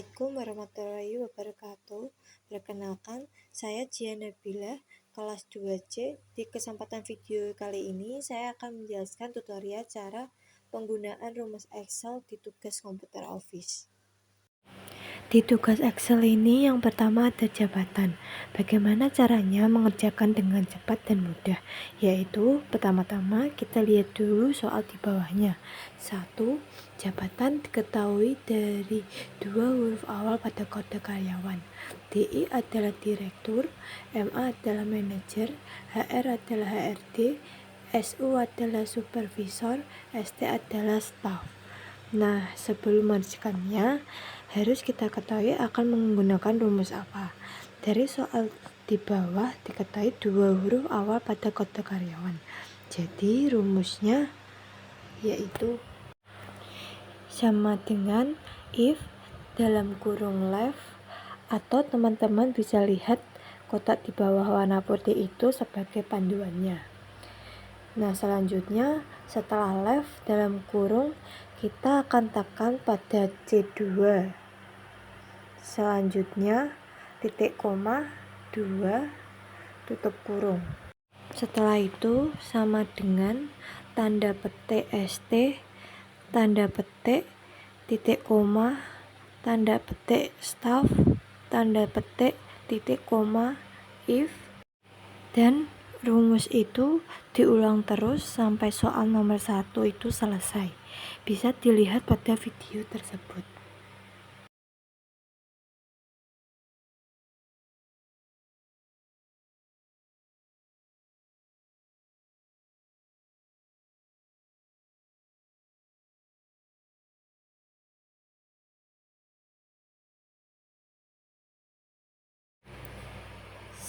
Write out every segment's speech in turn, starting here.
Assalamualaikum warahmatullahi wabarakatuh. Perkenalkan, saya Jian Nabila, kelas 2C. Di kesempatan video kali ini, saya akan menjelaskan tutorial cara penggunaan rumus Excel di tugas komputer Office. Di tugas Excel ini yang pertama ada jabatan. Bagaimana caranya mengerjakan dengan cepat dan mudah? Yaitu pertama-tama kita lihat dulu soal di bawahnya. 1. Jabatan diketahui dari dua huruf awal pada kode karyawan. DI adalah direktur, MA adalah manajer, HR adalah HRD, SU adalah supervisor, ST adalah staff. Nah, sebelum mengerjakannya, harus kita ketahui akan menggunakan rumus apa. Dari soal di bawah diketahui dua huruf awal pada kode karyawan. Jadi rumusnya yaitu sama dengan if dalam kurung left, atau teman-teman bisa lihat kotak di bawah warna putih itu sebagai panduannya. Nah, selanjutnya setelah left dalam kurung kita akan tekan pada C2. Selanjutnya titik koma 2 tutup kurung. Setelah itu sama dengan tanda petik ST, tanda petik, titik koma, tanda petik staff, tanda petik, titik koma, if, dan rumus itu diulang terus sampai soal nomor 1 itu selesai. Bisa dilihat pada video tersebut.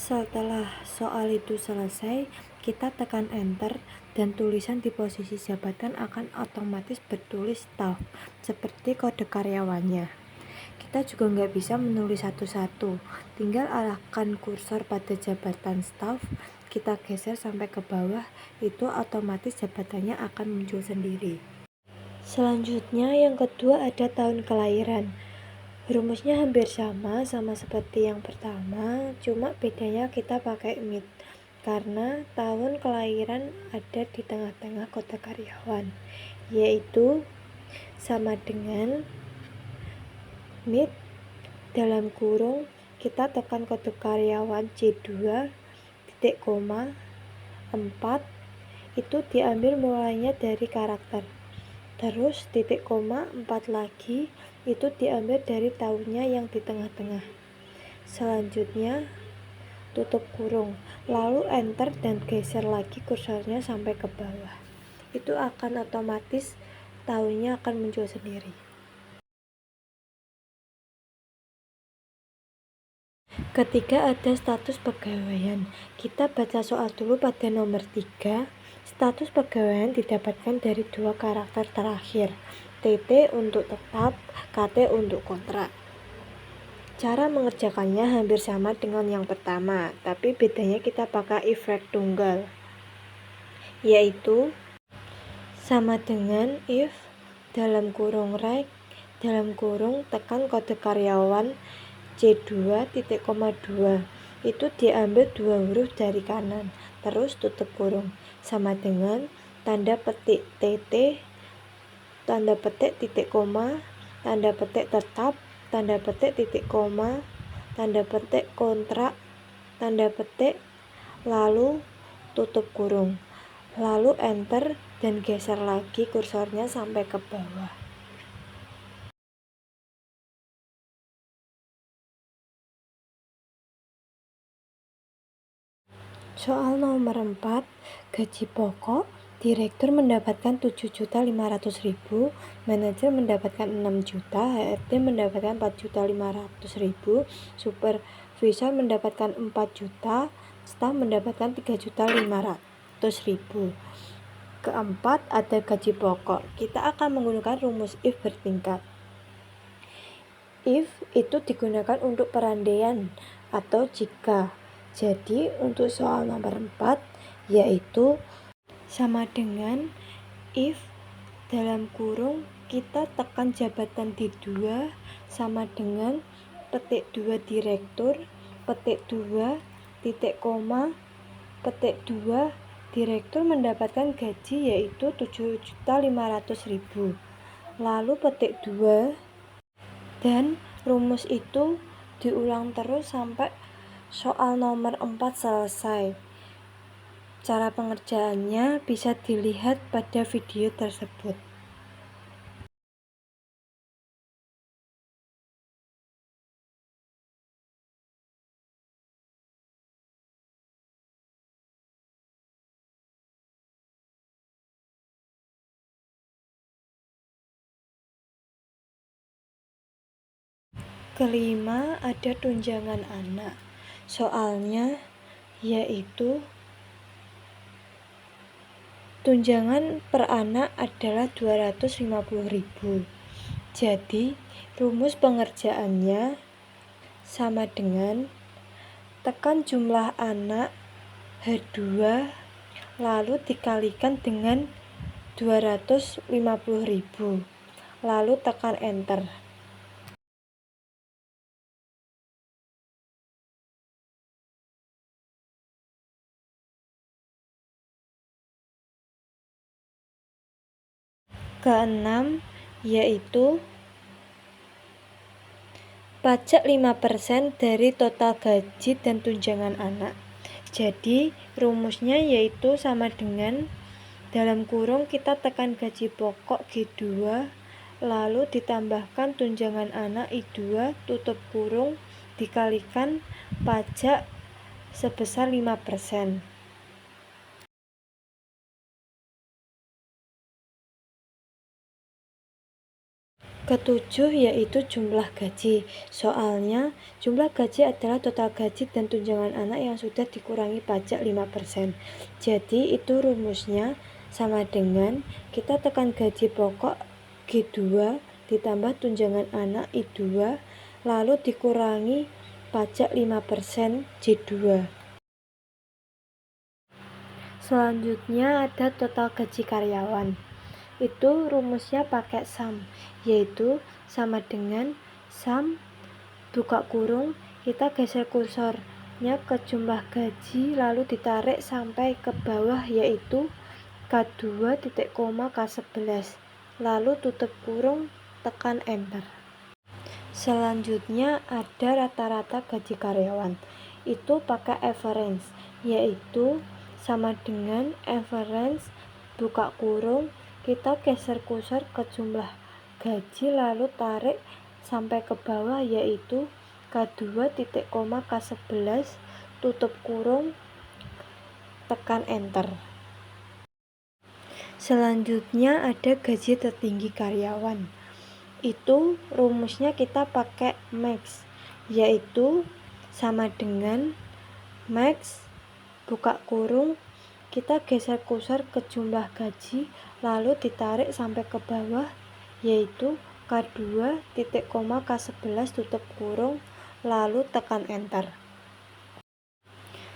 Setelah soal itu selesai, kita tekan enter dan tulisan di posisi jabatan akan otomatis bertulis staff seperti kode karyawannya. Kita juga nggak bisa menulis satu-satu, tinggal arahkan kursor pada jabatan staff, kita geser sampai ke bawah, itu otomatis jabatannya akan muncul sendiri. Selanjutnya yang kedua ada tahun kelahiran. Rumusnya hampir sama seperti yang pertama, cuma bedanya kita pakai mid karena tahun kelahiran ada di tengah-tengah kode karyawan, yaitu sama dengan mid dalam kurung kita tekan kode karyawan C2 titik koma 4, itu diambil mulainya dari karakter, terus titik koma 4 lagi itu diambil dari tahunnya yang di tengah-tengah. Selanjutnya tutup kurung, lalu enter dan geser lagi kursornya sampai ke bawah. Itu akan otomatis tahunnya akan muncul sendiri. Ketiga ada status pegawaian. Kita baca soal dulu pada nomor 3. Status pegawaian didapatkan dari dua karakter terakhir, TT untuk tetap, KT untuk kontrak. Cara mengerjakannya hampir sama dengan yang pertama, tapi bedanya kita pakai if tunggal, yaitu sama dengan if dalam kurung right dalam kurung tekan kode karyawan C2 titik koma 2, itu diambil dua huruf dari kanan, terus tutup kurung, sama dengan tanda petik TT, tanda petik titik koma, tanda petik tetap, tanda petik titik koma, tanda petik kontrak, tanda petik, lalu tutup kurung, lalu enter dan geser lagi kursornya sampai ke bawah. Soal nomor 4, gaji pokok, direktur mendapatkan 7.500.000, manajer mendapatkan 6 juta, HRD mendapatkan 4.500.000, supervisor mendapatkan 4 juta, staf mendapatkan 3.500.000. Keempat ada gaji pokok. Kita akan menggunakan rumus if bertingkat. If itu digunakan untuk perandaian atau jika. Jadi untuk soal nomor 4 yaitu sama dengan if dalam kurung kita tekan jabatan D2 sama dengan petik 2 direktur, petik 2, titik koma, petik 2, direktur mendapatkan gaji yaitu 7.500.000. Lalu petik 2 dan rumus itu diulang terus sampai soal nomor 4 selesai. Cara pengerjaannya bisa dilihat pada video tersebut. Kelima, ada tunjangan anak. Soalnya yaitu tunjangan per anak adalah 250.000. Jadi, rumus pengerjaannya sama dengan tekan jumlah anak H2 lalu dikalikan dengan 250.000. Lalu tekan enter. Keenam, yaitu pajak 5% dari total gaji dan tunjangan anak. Jadi, rumusnya yaitu sama dengan dalam kurung kita tekan gaji pokok G2, lalu ditambahkan tunjangan anak I2, tutup kurung, dikalikan pajak sebesar 5%. Ketujuh, yaitu jumlah gaji. Soalnya, jumlah gaji adalah total gaji dan tunjangan anak yang sudah dikurangi pajak 5%. Jadi, itu rumusnya sama dengan kita tekan gaji pokok G2 ditambah tunjangan anak I2, lalu dikurangi pajak 5% J2. Selanjutnya ada total gaji karyawan. Itu rumusnya pakai sum, yaitu sama dengan sum buka kurung, kita geser kursornya ke jumlah gaji lalu ditarik sampai ke bawah yaitu K2 titik koma K11, lalu tutup kurung, tekan enter. Selanjutnya ada rata-rata gaji karyawan. Itu pakai average, yaitu sama dengan average buka kurung, kita geser kursor ke jumlah gaji lalu tarik sampai ke bawah yaitu K2 titik koma K11, tutup kurung, tekan enter. Selanjutnya ada gaji tertinggi karyawan. Itu rumusnya kita pakai max, yaitu sama dengan max buka kurung, kita geser kursor ke jumlah gaji lalu ditarik sampai ke bawah yaitu K2 titik koma K11 tutup kurung lalu tekan enter.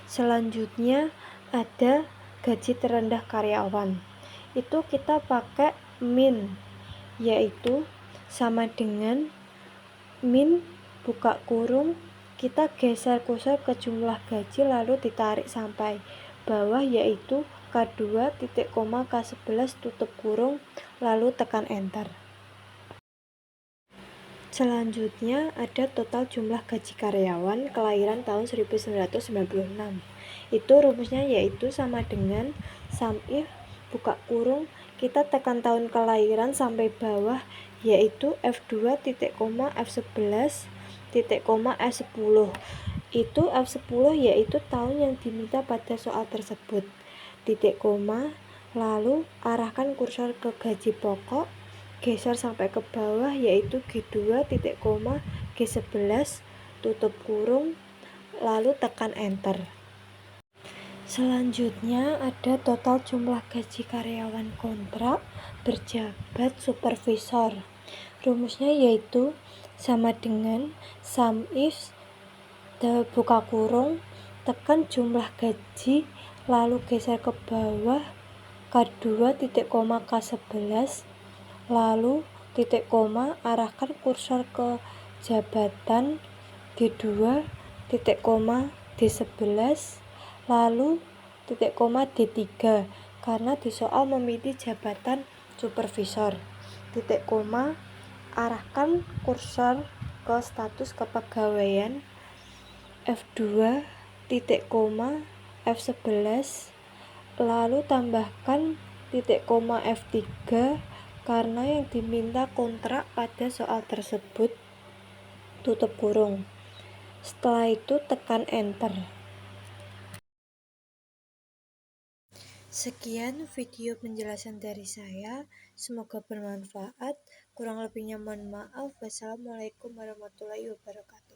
Selanjutnya ada gaji terendah karyawan. Itu kita pakai min, yaitu sama dengan min buka kurung, kita geser kursor ke jumlah gaji lalu ditarik sampai bawah yaitu K2 titik koma K11 tutup kurung lalu tekan enter. Selanjutnya ada total jumlah gaji karyawan kelahiran tahun 1996. Itu rumusnya yaitu sama dengan sum if buka kurung, kita tekan tahun kelahiran sampai bawah yaitu F2 titik koma F11 titik koma F10. Itu F10 yaitu tahun yang diminta pada soal tersebut. Titik koma, lalu arahkan kursor ke gaji pokok, geser sampai ke bawah yaitu G2 titik koma G11 tutup kurung lalu tekan enter. Selanjutnya ada total jumlah gaji karyawan kontrak berjabat supervisor. Rumusnya yaitu sama dengan sum if buka kurung, tekan jumlah gaji lalu geser ke bawah K2 titik koma K11 Lalu titik koma, arahkan kursor ke jabatan D2, titik koma D11, lalu titik koma D3, karena di soal memilih jabatan supervisor. Titik koma, arahkan kursor ke status kepegawaian F2, titik koma F11, lalu tambahkan titik koma F3 karena yang diminta kontrak pada soal tersebut, tutup kurung. Setelah itu tekan enter. Sekian video penjelasan dari saya, semoga bermanfaat. Kurang lebihnya mohon maaf. Wassalamualaikum warahmatullahi wabarakatuh.